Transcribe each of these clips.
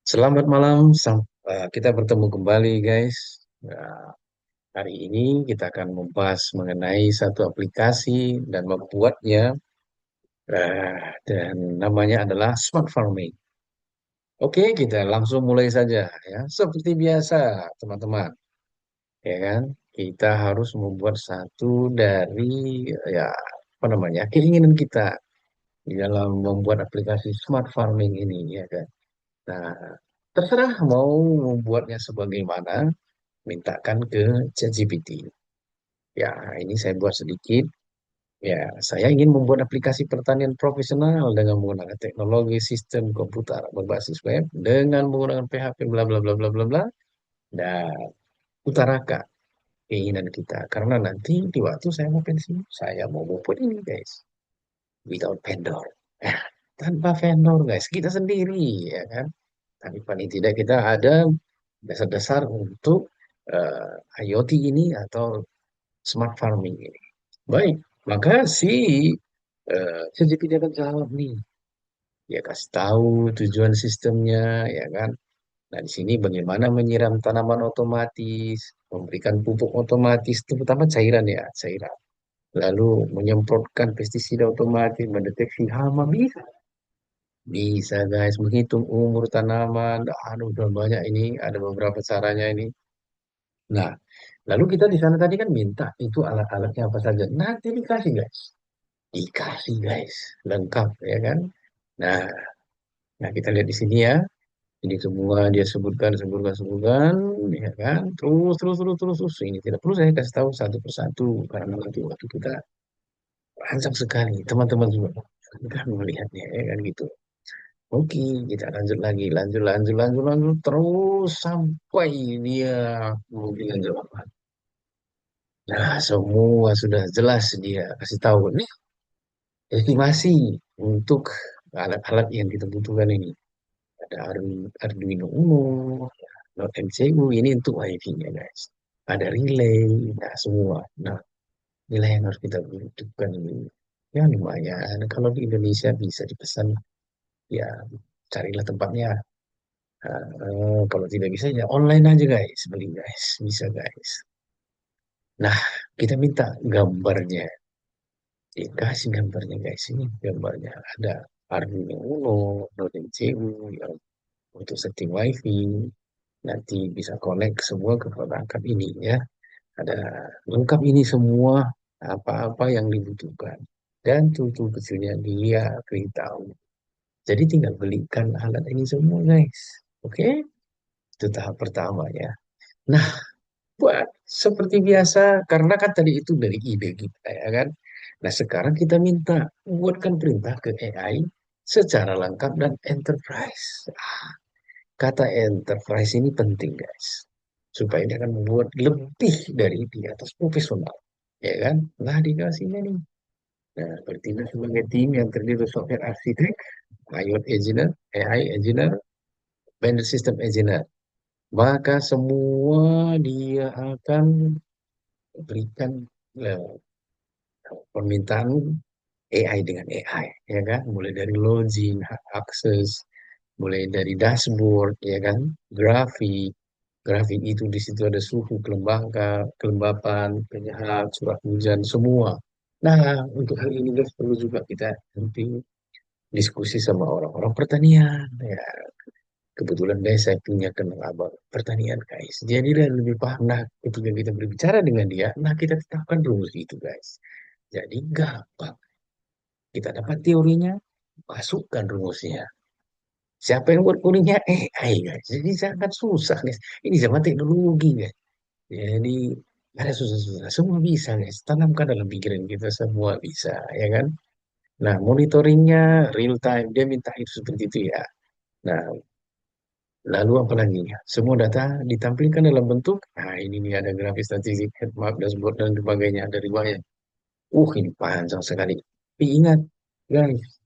Selamat malam, kita bertemu kembali guys. Hari ini kita akan membahas mengenai satu aplikasi dan membuatnya, dan namanya adalah Smart Farming. Oke, kita langsung mulai saja ya. Seperti biasa, teman-teman, ya kan? Kita harus membuat satu dari ya apa namanya keinginan kita di dalam membuat aplikasi Smart Farming ini, ya kan? Nah, terserah mau membuatnya sebagaimana. Mintakan ke ChatGPT. Ya, ini saya buat sedikit. Ya, saya ingin membuat aplikasi pertanian profesional dengan menggunakan teknologi sistem komputer berbasis web dengan menggunakan PHP bla bla bla bla bla bla dan utarakan keinginan kita karena nanti di waktu saya mau pensiun saya mau membuat ini guys without vendor. Eh, tanpa vendor guys kita sendiri ya kan. Tapi paling tidak kita ada dasar-dasar untuk IoT ini atau smart farming ini. Baik, maka si ChatGPT akan jawab nih. Ya kasih tahu tujuan sistemnya, ya kan. Nah di sini bagaimana menyiram tanaman otomatis, memberikan pupuk otomatis, terutama cairan ya, cairan. Lalu menyemprotkan pestisida otomatis, mendeteksi hama bisa. Bisa guys, menghitung umur tanaman. Aduh, udah banyak ini, ada beberapa caranya ini. Nah, lalu kita di sana tadi kan minta itu alat-alatnya apa saja. Nanti dikasih guys. Dikasih guys, lengkap ya kan. Nah, nah kita lihat di sini ya. Ini semua dia sebutkan, sebutkan, sebutkan, ya kan. Terus, terus, terus, terus, terus. Ini tidak perlu saya kasih tahu satu persatu karena nanti waktu kita panjang sekali. Teman-teman juga kan melihatnya ya kan gitu. Oke, kita lanjut lagi, lanjut, lanjut, lanjut, lanjut, terus sampai dia memberikan jawaban. Nah, semua sudah jelas dia kasih tahu. Nih, estimasi untuk alat-alat yang kita butuhkan ini. Ada Arduino Uno, Node MCU, ini untuk WiFi-nya guys. Ada relay, nah semua. Nah, nilai yang harus kita butuhkan ini. Ya lumayan, kalau di Indonesia bisa dipesan, ya carilah tempatnya. Kalau tidak bisa ya online aja guys, beli guys, bisa guys. Nah, kita minta gambarnya. Dikasih gambarnya guys, ini gambarnya. Ada Arduino Uno, Node MCU, yang untuk setting WiFi, nanti bisa connect semua ke perangkat ini ya. Ada lengkap ini semua apa-apa yang dibutuhkan. Dan tutur kecilnya dia beritahu. Jadi tinggal belikan alat ini semua guys. Oke, itu tahap pertama ya. Nah, buat seperti biasa, karena kan tadi itu dari ide kita ya kan. Nah, sekarang kita minta buatkan perintah ke AI secara lengkap dan enterprise. Kata enterprise ini penting, guys. Supaya dia akan membuat lebih dari di atas profesional. Ya kan? Nah, dikasihnya nih. Nah, bertindak sebagai tim yang terdiri dari software arsitek, IoT engineer, AI engineer, vendor system engineer. Maka semua dia akan berikan eh, permintaan AI dengan AI, ya kan? Mulai dari login, hak akses, mulai dari dashboard, ya kan? Grafik, grafik itu di situ ada suhu, kelembapan, pH, curah hujan, semua. Nah, untuk hal ini guys perlu juga kita nanti diskusi sama orang-orang pertanian. Ya, kebetulan guys saya punya kenal abang pertanian guys. Jadi dia lebih paham. Nah, ketika kita berbicara dengan dia, nah kita tetapkan rumus itu guys. Jadi gampang. Kita dapat teorinya, masukkan rumusnya. Siapa yang buat kuningnya? AI, guys. Jadi sangat susah, guys. Ini zaman teknologi, guys. Jadi ada susah-susah. Semua bisa, guys. Tanamkan dalam pikiran kita semua bisa, ya kan? Nah, monitoringnya real time. Dia minta itu seperti itu ya. Nah, lalu apa lagi? Semua data ditampilkan dalam bentuk. Nah, ini nih ada grafis statistik, heat map, dashboard, dan sebagainya. Ada riwayat. Ini panjang sekali. Tapi ingat, guys.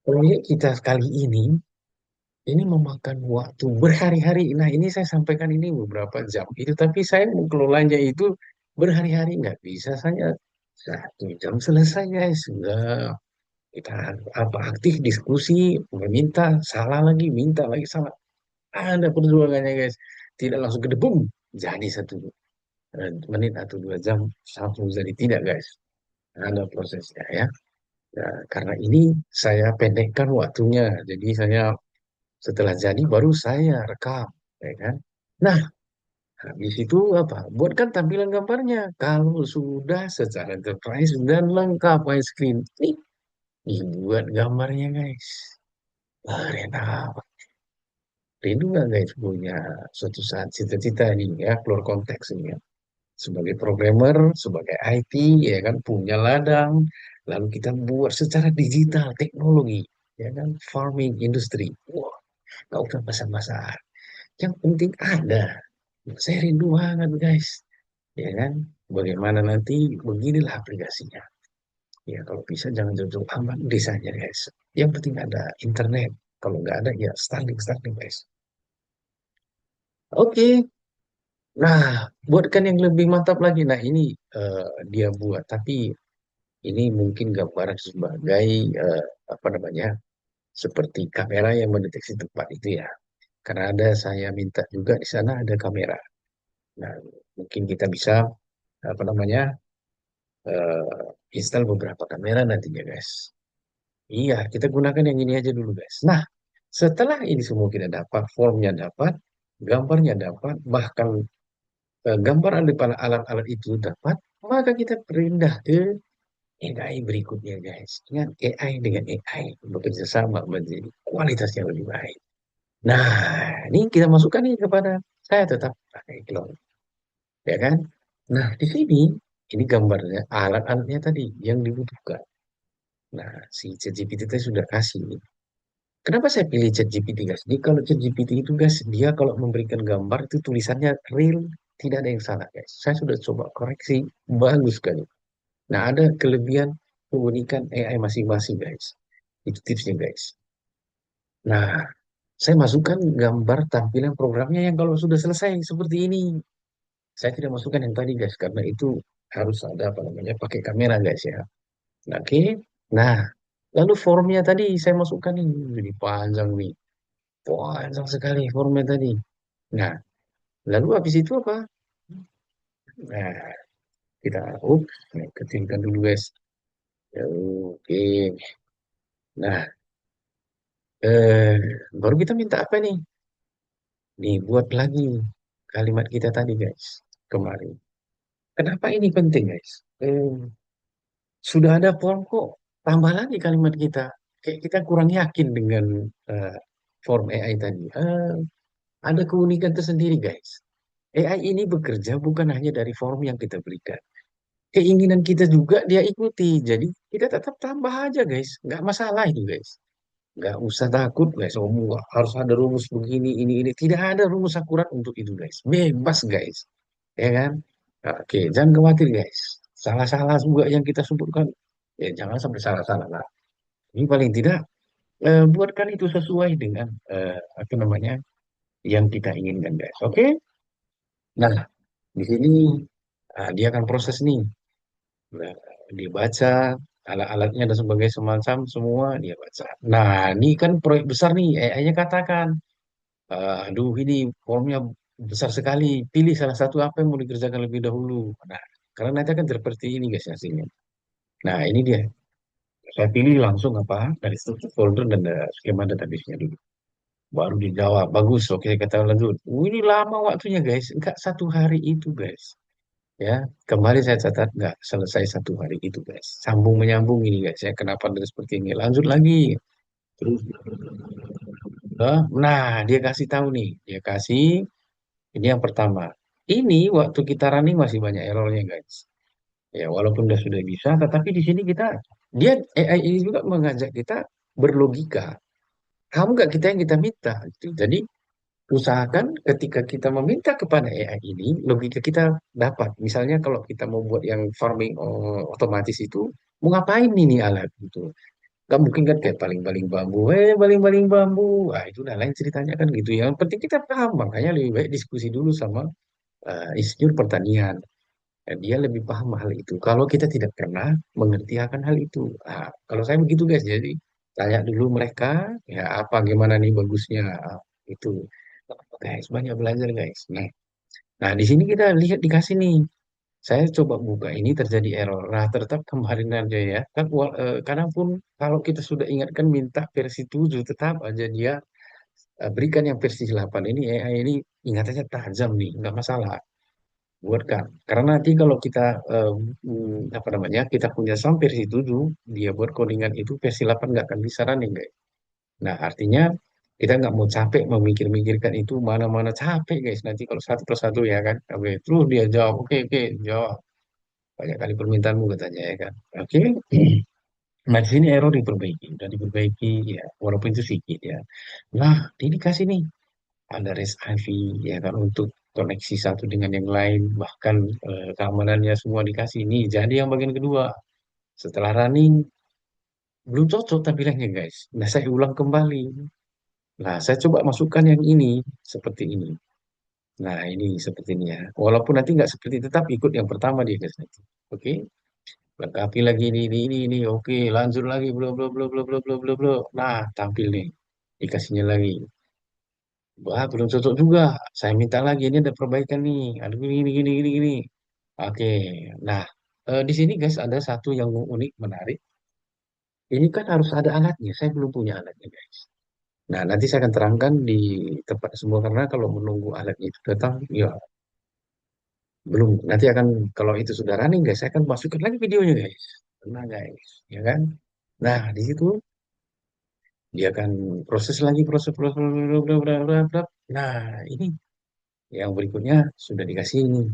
Proyek kita kali ini memakan waktu berhari-hari. Nah, ini saya sampaikan ini beberapa jam itu, tapi saya mengelolanya itu berhari-hari nggak bisa. Saya 1 jam selesai, guys. Sudah kita apa aktif diskusi, meminta salah lagi, minta lagi salah. Ada perjuangannya guys. Tidak langsung gede boom. Jadi 1 menit atau 2 jam langsung jadi tidak guys. Ada prosesnya ya. Nah, karena ini saya pendekkan waktunya. Jadi saya setelah jadi baru saya rekam, ya kan? Nah, habis itu apa? Buatkan tampilan gambarnya. Kalau sudah secara enterprise dan lengkap my screen, nih dibuat gambarnya guys. Keren apa? Rindu nggak guys punya suatu saat cita-cita ini ya, keluar konteks ini ya. Sebagai programmer, sebagai IT, ya kan, punya ladang, lalu kita buat secara digital, teknologi, ya kan, farming industry. Wah, nggak usah basah-basahan. Yang penting ada. Saya rindu banget guys, ya kan. Bagaimana nanti beginilah aplikasinya. Ya kalau bisa jangan jauh-jauh amat desanya guys. Yang penting ada internet. Kalau nggak ada ya Starlink, Starlink guys. Oke. Nah, buatkan yang lebih mantap lagi. Nah, ini dia buat, tapi ini mungkin gambaran sebagai apa namanya, seperti kamera yang mendeteksi tempat itu ya. Karena ada saya minta juga di sana ada kamera. Nah, mungkin kita bisa apa namanya install beberapa kamera nantinya guys. Iya, kita gunakan yang ini aja dulu guys. Nah, setelah ini semua kita dapat, formnya dapat, gambarnya dapat, bahkan gambar alat-alat itu dapat, maka kita pindah ke AI berikutnya guys. Dengan AI dengan AI bekerja sama menjadi kualitas yang lebih baik. Nah, ini kita masukkan nih kepada saya tetap pakai cloud, ya kan? Nah, di sini ini gambarnya alat-alatnya tadi yang dibutuhkan. Nah, si ChatGPT tadi sudah kasih. Kenapa saya pilih ChatGPT guys? Jadi kalau ChatGPT itu guys, dia kalau memberikan gambar itu tulisannya real, tidak ada yang salah guys. Saya sudah coba koreksi, bagus sekali. Nah, ada kelebihan keunikan AI masing-masing guys. Itu tipsnya guys. Nah, saya masukkan gambar tampilan programnya yang kalau sudah selesai seperti ini. Saya tidak masukkan yang tadi guys, karena itu harus ada apa namanya pakai kamera guys ya. Nah, oke. Nah, lalu formnya tadi saya masukkan nih, jadi panjang nih. Panjang sekali formnya tadi. Nah, lalu habis itu apa? Nah, kita kecilkan dulu guys. Ya, oke. Nah, eh, baru kita minta apa nih? Nih, buat lagi kalimat kita tadi guys, kemarin. Kenapa ini penting guys? Sudah ada form kok, tambah lagi kalimat kita. Kayak kita kurang yakin dengan eh, form AI tadi. Ada keunikan tersendiri guys. AI ini bekerja bukan hanya dari form yang kita berikan. Keinginan kita juga dia ikuti. Jadi kita tetap tambah aja guys. Nggak masalah itu guys. Nggak usah takut guys. Oh, harus ada rumus begini, ini. Tidak ada rumus akurat untuk itu guys. Bebas guys. Ya kan? Oke, jangan khawatir guys. Salah-salah juga yang kita sebutkan. Ya jangan sampai salah-salah lah. Ini paling tidak buatkan itu sesuai dengan apa namanya yang kita inginkan guys. Oke? Nah, di sini dia akan proses nih. Nah, dia baca alat-alatnya dan sebagai semacam semua dia baca. Nah, ini kan proyek besar nih. AI-nya katakan, aduh ini formnya besar sekali. Pilih salah satu apa yang mau dikerjakan lebih dahulu. Nah, karena nanti akan seperti ini guys hasilnya. Nah, ini dia. Saya pilih langsung apa dari struktur folder dan skema database-nya dulu. Baru dijawab. Bagus, oke kita lanjut. Ini lama waktunya guys. Enggak 1 hari itu guys. Ya, kembali saya catat nggak selesai 1 hari itu guys. Sambung menyambung ini guys. Ya, kenapa dari seperti ini? Lanjut lagi. Terus, nah dia kasih tahu nih. Dia kasih ini yang pertama. Ini waktu kita running masih banyak errornya guys. Ya, walaupun sudah bisa, tetapi di sini dia AI ini juga mengajak kita berlogika. Kamu nggak kita yang kita minta. Gitu. Jadi usahakan ketika kita meminta kepada AI ini, logika kita dapat. Misalnya kalau kita mau buat yang farming otomatis itu, mau ngapain ini alat gitu. Gak mungkin kan kayak paling-paling bambu, paling-paling bambu. Ah, itu udah lain ceritanya kan gitu. Yang penting kita paham, makanya lebih baik diskusi dulu sama insinyur pertanian. Dia lebih paham hal itu. Kalau kita tidak pernah mengerti akan hal itu. Ah, kalau saya begitu guys, jadi tanya dulu mereka, ya apa gimana nih bagusnya. Ah, itu. guys, banyak belajar guys. Nah, di sini kita lihat dikasih nih. Saya coba buka ini terjadi error. Nah, tetap kemarin aja ya. Kan kadang pun kalau kita sudah ingatkan minta versi 7 tetap aja dia berikan yang versi 8 ini AI ini ingatannya tajam nih, nggak masalah. Buatkan. Karena nanti kalau kita apa namanya? Kita punya sampai versi 7 dia buat codingan itu versi 8 nggak akan bisa running, guys. Nah, artinya kita nggak mau capek memikir-mikirkan itu mana-mana capek, guys. Nanti kalau satu persatu ya kan. Oke, terus dia jawab, oke, oke, jawab. Banyak kali permintaanmu katanya ya kan. Oke. Nah, di sini error diperbaiki. Udah diperbaiki ya, walaupun itu sedikit ya. Nah, ini kasih nih ada REST API ya kan untuk koneksi satu dengan yang lain, bahkan keamanannya semua dikasih nih. Jadi yang bagian kedua, setelah running belum cocok tampilannya guys. Nah, saya ulang kembali. Nah, saya coba masukkan yang ini seperti ini. Nah, ini seperti ini ya. Walaupun nanti nggak seperti itu, tetap ikut yang pertama dia guys nanti. Oke, lengkapi lagi ini. Oke, lanjut lagi, bla bla bla bla bla bla bla bla. Nah, tampil nih, dikasihnya lagi. Wah, belum cocok juga. Saya minta lagi, ini ada perbaikan nih. Aduh, gini. Oke, nah di sini guys ada satu yang unik, menarik. Ini kan harus ada alatnya. Saya belum punya alatnya guys. Nah, nanti saya akan terangkan di tempat semua karena kalau menunggu alatnya itu datang, ya belum. Nanti akan kalau itu sudah running guys, saya akan masukkan lagi videonya guys. Nah guys, ya kan? Nah, di situ dia akan proses lagi, proses. Nah, ini yang berikutnya sudah dikasih ini.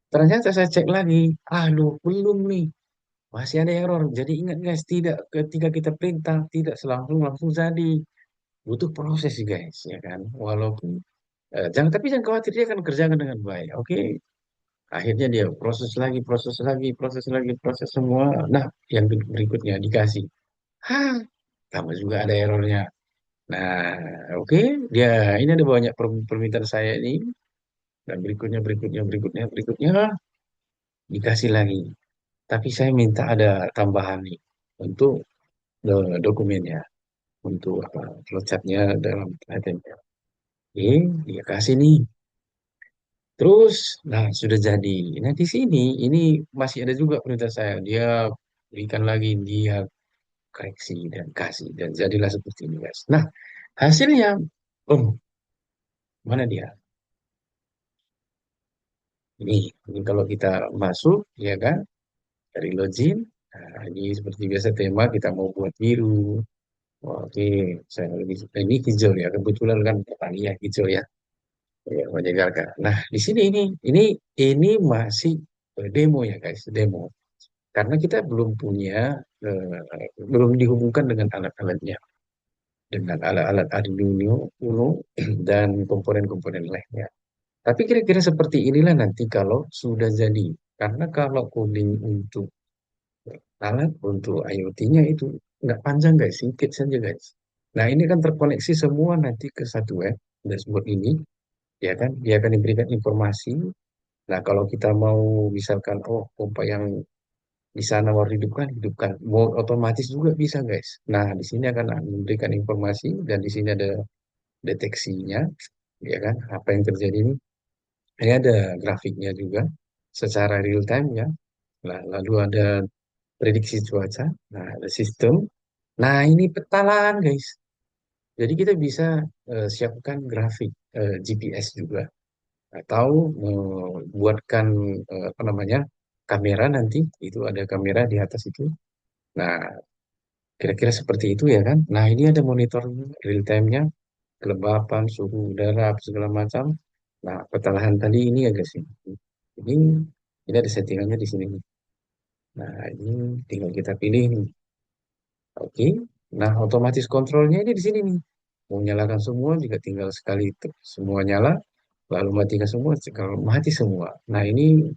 Ternyata saya cek lagi, aduh belum nih, masih ada error. Jadi ingat guys, tidak ketika kita perintah tidak selangsung langsung jadi, butuh proses sih guys, ya kan. Walaupun jangan khawatir dia akan kerjakan dengan baik. Oke, akhirnya dia proses semua. Nah, yang berikutnya dikasih, hah, sama juga ada errornya. Nah, oke, dia ini ada banyak permintaan saya ini dan berikutnya dikasih lagi. Tapi saya minta ada tambahan nih untuk dokumennya, untuk apa flowchartnya dalam HTML. Dia kasih nih. Terus, nah sudah jadi. Nah di sini ini masih ada juga perintah saya. Dia berikan lagi, dia koreksi dan kasih dan jadilah seperti ini guys. Nah hasilnya, mana dia? Ini kalau kita masuk, ya kan, dari login. Nah, ini seperti biasa tema kita mau buat biru. Oke, saya lebih suka ini hijau ya. Kebetulan kan petani ya hijau ya. Ya, menyegarkan. Nah, di sini ini masih demo ya guys, demo. Karena kita belum punya belum dihubungkan dengan alat-alatnya, dengan alat-alat Arduino Uno dan komponen-komponen lainnya. Tapi kira-kira seperti inilah nanti kalau sudah jadi. Karena kalau coding untuk alat untuk IoT-nya itu nggak panjang guys, singkat saja guys. Nah ini kan terkoneksi semua nanti ke satu web dashboard ini, ya kan? Dia akan diberikan informasi. Nah kalau kita mau misalkan, oh pompa yang di sana mau hidupkan, mau otomatis juga bisa guys. Nah di sini akan memberikan informasi dan di sini ada deteksinya, ya kan? Apa yang terjadi ini? Ini ada grafiknya juga secara real time ya. Nah, lalu ada prediksi cuaca, nah ada sistem. Nah, ini peta lahan, guys. Jadi kita bisa siapkan grafik GPS juga atau buatkan apa namanya kamera nanti itu ada kamera di atas itu. Nah, kira-kira seperti itu ya kan. Nah, ini ada monitor real time-nya, kelembapan, suhu udara, apa segala macam. Nah, peta lahan tadi ini agak sih. Ini ini ada settingannya di sini. Nah, ini tinggal kita pilih nih. Oke. Nah, otomatis kontrolnya ini di sini nih. Mau nyalakan semua juga tinggal sekali semua nyala, lalu matikan semua, kalau mati semua. Nah, ini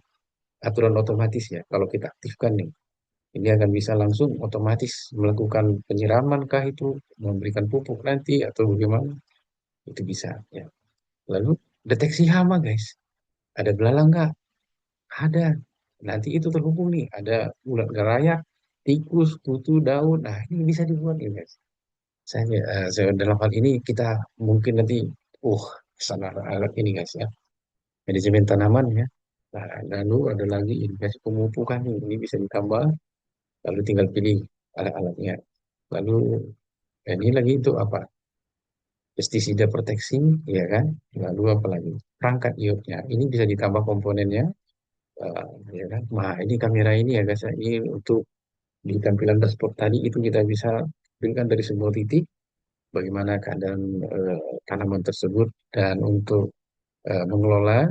aturan otomatis ya. Kalau kita aktifkan nih, ini akan bisa langsung otomatis melakukan penyiraman kah itu, memberikan pupuk nanti atau bagaimana, itu bisa ya. Lalu deteksi hama guys. Ada belalang nggak? Ada. Nanti itu terhubung nih. Ada ulat garayak, tikus, kutu, daun. Nah, ini bisa dibuat nih guys. Saya dalam hal ini kita mungkin nanti, uh, standar alat ini guys ya. Manajemen tanaman ya. Nah, lalu ada lagi irigasi pemupukan ini bisa ditambah, lalu tinggal pilih alat-alatnya. Lalu ini lagi itu apa? Pestisida proteksi, ya kan? Lalu apa lagi? Perangkat iotnya. Ini bisa ditambah komponennya, eh, ya kan? Nah, ini kamera ini ya guys ya. Ini untuk di tampilan dashboard tadi itu kita bisa tampilkan dari sebuah titik bagaimana keadaan tanaman tersebut dan untuk mengelola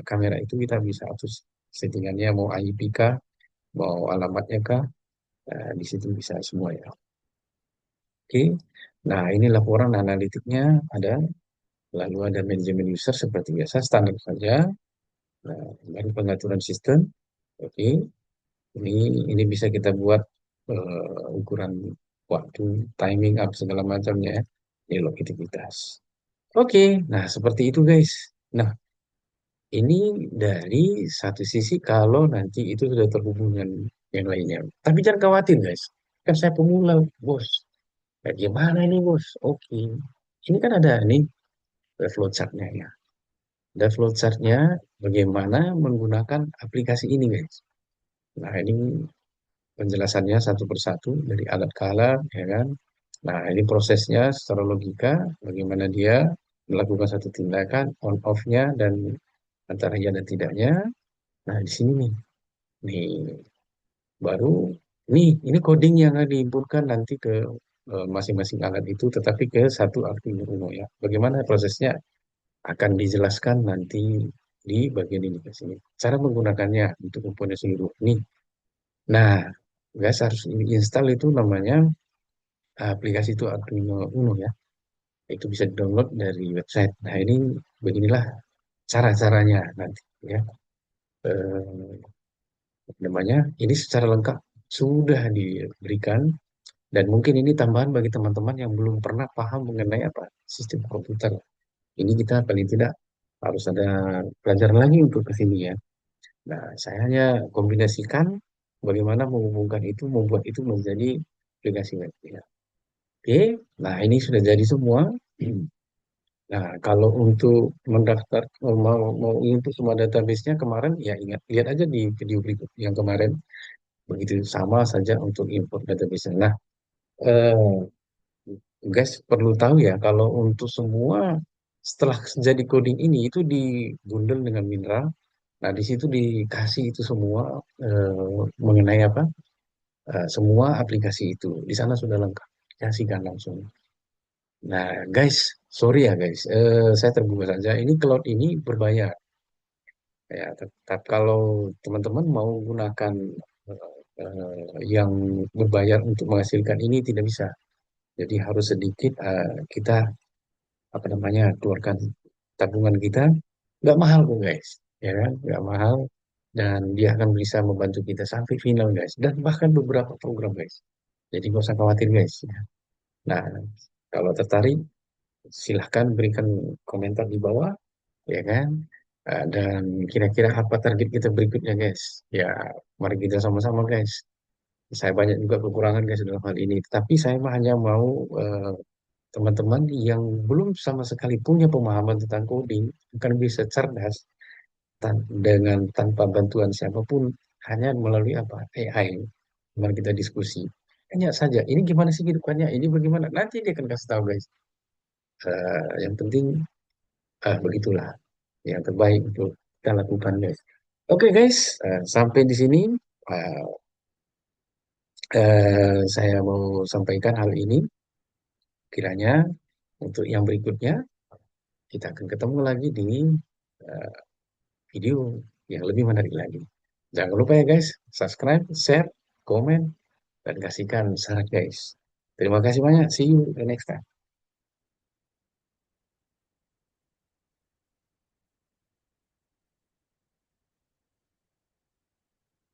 kamera itu kita bisa atur settingannya mau IP kah, mau alamatnya kah, di situ bisa semua ya. Oke, nah ini laporan analitiknya ada, lalu ada manajemen user seperti biasa standar saja, nah, lalu pengaturan sistem, oke, ini ini bisa kita buat ukuran waktu, timing, apa segala macamnya, ya. Ini loh aktivitas. Oke, nah seperti itu guys. Nah, ini dari satu sisi kalau nanti itu sudah terhubung dengan yang lainnya. Tapi jangan khawatir guys. Kan saya pemula, bos. Kayak gimana ini bos? Oke. Ini kan ada nih flowchart-nya ya. Ada flowchart-nya bagaimana menggunakan aplikasi ini guys. Nah ini penjelasannya satu persatu dari alat ke alat ya kan. Nah ini prosesnya secara logika bagaimana dia melakukan satu tindakan on off-nya dan antara ya dan tidaknya. Nah di sini nih. Nih, baru ini coding yang akan diinputkan nanti ke masing-masing alat itu, tetapi ke satu Arduino Uno ya. Bagaimana prosesnya akan dijelaskan nanti di bagian ini ke sini. Cara menggunakannya untuk komponen seluruh ini. Nah, guys harus install itu namanya aplikasi itu Arduino Uno ya. Itu bisa download dari website. Nah, ini beginilah cara-caranya nanti ya. Eh, namanya ini secara lengkap sudah diberikan. Dan mungkin ini tambahan bagi teman-teman yang belum pernah paham mengenai apa sistem komputer. Ini kita paling tidak harus ada pelajaran lagi untuk ke sini ya. Nah, saya hanya kombinasikan bagaimana menghubungkan itu, membuat itu menjadi aplikasi web ya. Oke, nah ini sudah jadi semua. Nah, kalau untuk mendaftar mau itu semua database-nya kemarin ya ingat lihat aja di video berikut yang kemarin begitu sama saja untuk import database. Nah, eh, guys perlu tahu ya kalau untuk semua setelah jadi coding ini itu digundel dengan mineral. Nah di situ dikasih itu semua mengenai apa semua aplikasi itu di sana sudah lengkap dikasihkan langsung. Nah guys sorry ya guys saya terbuka saja ini cloud ini berbayar ya tetap kalau teman-teman mau gunakan yang berbayar untuk menghasilkan ini tidak bisa. Jadi harus sedikit kita apa namanya keluarkan tabungan kita nggak mahal kok guys ya kan nggak mahal dan dia akan bisa membantu kita sampai final guys dan bahkan beberapa program guys jadi nggak usah khawatir guys ya. Nah kalau tertarik silahkan berikan komentar di bawah ya kan. Dan kira-kira apa target kita berikutnya guys ya mari kita sama-sama guys. Saya banyak juga kekurangan guys dalam hal ini tapi saya mah hanya mau teman-teman yang belum sama sekali punya pemahaman tentang coding akan bisa cerdas dengan tanpa bantuan siapapun hanya melalui apa AI. Kemarin kita diskusi. Tanya saja, ini gimana sih kehidupannya? Ini bagaimana? Nanti dia akan kasih tahu guys. Yang penting begitulah yang terbaik untuk kita lakukan guys. Oke guys, sampai di sini uh, saya mau sampaikan hal ini. Kiranya untuk yang berikutnya kita akan ketemu lagi di uh, video yang lebih menarik lagi. Jangan lupa ya guys, subscribe, share, komen, dan kasihkan saran guys. Terima kasih banyak. See you the next time.